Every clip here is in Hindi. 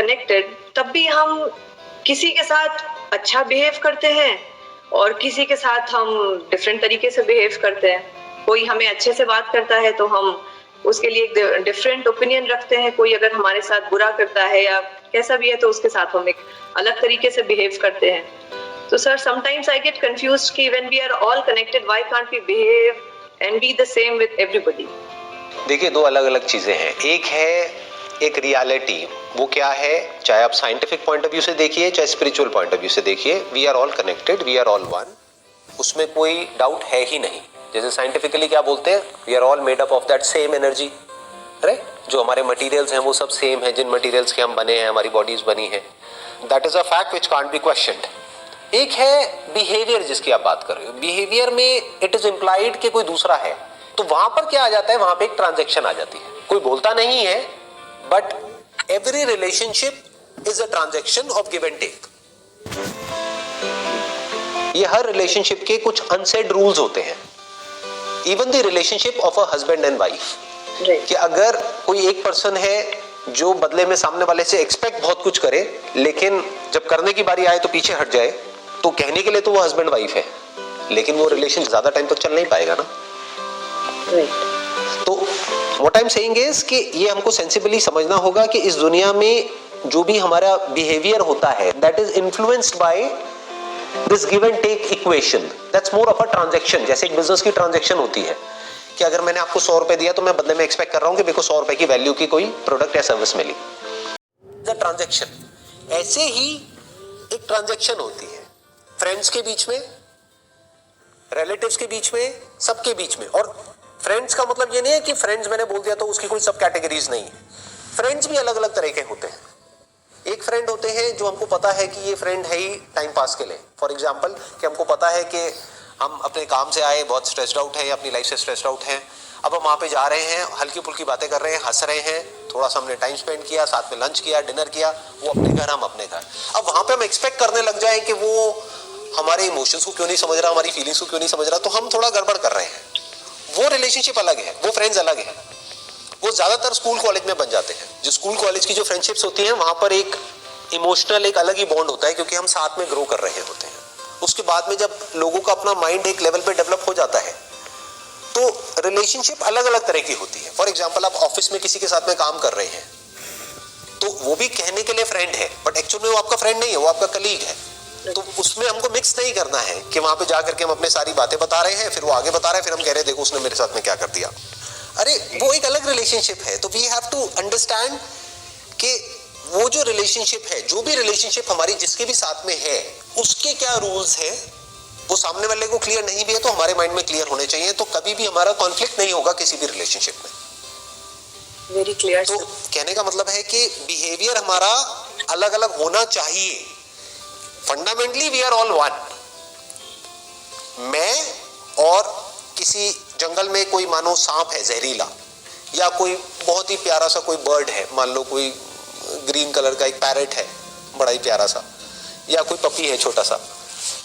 कनेक्टेड, तब भी हम किसी के साथ अच्छा बिहेव करते हैं और किसी के साथ हम डिफरेंट तरीके से बिहेव करते हैं। कोई हमें अच्छे से बात करता है तो हम उसके लिए एक डिफरेंट ओपिनियन रखते हैं, कोई अगर हमारे साथ बुरा करता है या कैसा भी है तो उसके साथ हम एक अलग तरीके से बिहेव करते हैं। तो sir, sometimes I get confused कि when we are all connected, why can't we behave and be the same with everybody. देखिए, दो अलग अलग चीजें हैं। एक है एक रियलिटी, वो क्या है, चाहे आप साइंटिफिक पॉइंट ऑफ व्यू से देखिए चाहे स्पिरिचुअल पॉइंट ऑफ व्यू से देखिए, we are all connected, we are all one, उसमें कोई डाउट है ही नहीं। जैसे साइंटिफिकली क्या बोलते हैं, we are all made up of that same energy, right. जो हमारे मटेरियल्स हैं वो सब सेम है, जिन मटेरियल्स के हम बने हैं, हमारी बॉडीज बनी है, that is a fact which can't be questioned. एक है बिहेवियर जिसकी आप बात कर रहे हो। बिहेवियर में इट इज इम्प्लाइड कि कोई दूसरा है, तो वहां पर क्या आ जाता है, वहां पे एक ट्रांजैक्शन आ जाती है। कोई बोलता नहीं है, but every relationship is a transaction of give and take. ये हर रिलेशनशिप के कुछ अनसेड रूल्स होते हैं। Even the relationship of a husband and wife, कि अगर कोई एक पर्सन है जो बदले में सामने वाले से एक्सपेक्ट बहुत कुछ करे, लेकिन जब करने की बारी आए तो पीछे हट जाए, तो कहने के लिए तो वो हस्बैंड वाइफ है, लेकिन वो रिलेशन ज्यादा टाइम तक चल नहीं पाएगा ना। तो what I am saying is कि ये हमको सेंसिबली समझना होगा कि इस दुनिया में जो भी हमारा बिहेवियर होता है, that is influenced by this give and take equation. That's more of a transaction. जैसे एक बिजनेस की ट्रांजैक्शन होती है कि अगर मैंने आपको 100 रुपए दिया तो मैं बदले में एक्सपेक्ट कर रहा हूं कि मेरे को 100 रुपए की वैल्यू की कोई प्रोडक्ट या सर्विस मिली। ट्रांजैक्शन ऐसे ही एक ट्रांजैक्शन होती है फ्रेंड्स के बीच में, रिलेटिव्स के बीच में, सबके बीच में। और फ्रेंड्स का मतलब ये नहीं है कि फ्रेंड्स मैंने बोल दिया तो उसकी कोई सब कैटेगरीज नहीं है। फ्रेंड्स भी अलग अलग तरह के होते हैं। एक फ्रेंड होते हैं जो हमको पता है कि ये फ्रेंड है ही टाइम पास के लिए। फॉर एग्जाम्पल कि हमको पता है कि हम अपने काम से आए, बहुत स्ट्रेस्ड आउट है या अपनी लाइफ से स्ट्रेस्ड आउट है, अब हम वहाँ पे जा रहे हैं, हल्की फुल्की बातें कर रहे हैं, हंस रहे हैं, थोड़ा सा हमने टाइम स्पेंड किया, साथ में लंच किया, डिनर किया, वो अपने घर, हम अपने घर। अब वहाँ पे हम एक्सपेक्ट करने लग जाए कि वो हमारे इमोशंस को क्यों नहीं समझ रहा, हमारी फीलिंग्स को क्यों नहीं समझ रहा, तो हम थोड़ा गड़बड़ कर रहे हैं। वो रिलेशनशिप अलग है, वो फ्रेंड्स अलग है। वो ज्यादातर स्कूल कॉलेज में बन जाते हैं। जो स्कूल कॉलेज की जो फ्रेंडशिप्स होती हैं, वहां पर एक इमोशनल एक अलग ही बॉन्ड होता है, क्योंकि हम साथ में ग्रो कर रहे होते हैं। उसके बाद में जब लोगों का अपना माइंड एक लेवल पे डेवलप हो जाता है, तो रिलेशनशिप अलग अलग तरह की होती है। फॉर एग्जाम्पल, आप ऑफिस में किसी के साथ में काम कर रहे हैं, तो वो भी कहने के लिए फ्रेंड है, बट एक्चुअल में वो आपका फ्रेंड नहीं है, वो आपका कलीग है। तो उसमें हमको मिक्स नहीं करना है कि वहां पे जाकर के हम अपने सारी बातें बता रहे हैं, फिर वो आगे बता रहे हैं, फिर हम कह रहे हैं देखो उसने मेरे साथ में क्या कर दिया। अरे वो एक अलग रिलेशनशिप है। तो वी हैव टू अंडरस्टैंड कि वो जो रिलेशनशिप है, जो भी रिलेशनशिप हमारी जिसके भी साथ में है, उसके क्या रूल्स हैं, वो सामने वाले को क्लियर नहीं भी है तो हमारे माइंड में क्लियर होने चाहिए। तो कभी भी हमारा कॉन्फ्लिक्ट नहीं होगा किसी भी रिलेशनशिप में। Very clear. तो कहने का मतलब है कि बिहेवियर हमारा अलग अलग होना चाहिए। Fundamentally we are all one. मैं और किसी जंगल में कोई मानो सांप है जहरीला, या कोई बहुत ही प्यारा सा कोई बर्ड है, मान लो कोई ग्रीन कलर का एक पैरेट है बड़ा ही प्यारा सा, या कोई पपी है छोटा सा,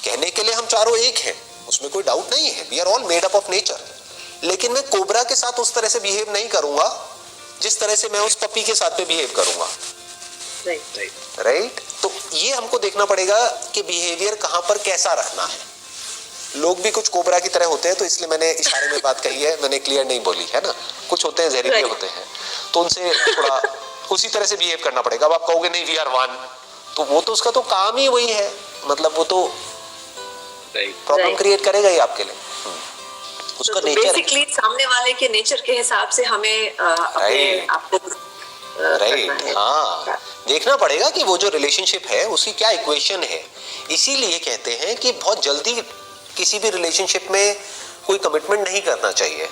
कहने के लिए हम चारों एक हैं, उसमें कोई डाउट नहीं है। We are all made up of nature. लेकिन मैं कोबरा के साथ उस तरह से बिहेव नहीं करूंगा जिस तरह से मैं उस पपी के साथ में बिहेव करूंगा। राइट। तो ये हमको देखना पड़ेगा कि बिहेवियर कहां पर कैसा रखना है। लोग भी कुछ कोबरा की तरह होते हैं, तो इसलिए मैंने इशारे में बात कही है, मैंने क्लियर नहीं बोली है ना। कुछ होते हैं जहरीले होते हैं, तो उनसे थोड़ा उसी तरह से बिहेव करना पड़ेगा। अब आप कहोगे नहीं वी आर वन, तो वो तो उसका तो काम ही वही है, मतलब वो तो प्रॉब्लम क्रिएट करेगा ही आपके लिए। उसका तो नेचर बेसिकली सामने वाले के नेचर के हिसाब से हमें अपने आपको राइट। हाँ, देखना पड़ेगा कि वो जो रिलेशनशिप है उसकी क्या इक्वेशन है। इसीलिए कहते हैं कि बहुत जल्दी किसी भी रिलेशनशिप में कोई कमिटमेंट नहीं करना चाहिए,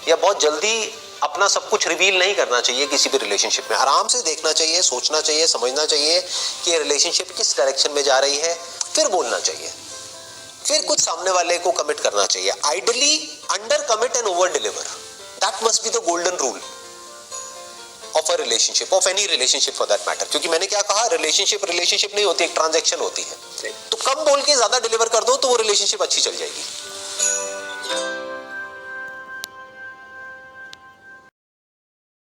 या बहुत जल्दी अपना सब कुछ रिवील नहीं करना चाहिए किसी भी रिलेशनशिप में। आराम से देखना चाहिए, सोचना चाहिए, समझना चाहिए कि ये रिलेशनशिप किस डायरेक्शन में जा रही है, फिर बोलना चाहिए, फिर कुछ सामने वाले को कमिट करना चाहिए। Ideally under commit and over deliver, that must be the golden rule of a relationship, of any relationship for that matter. क्योंकि मैंने क्या कहा, रिलेशनशिप नहीं होती, एक ट्रांजैक्शन होती है। तो कम बोल के ज्यादा डिलीवर कर दो तो वो रिलेशनशिप अच्छी चल जाएगी।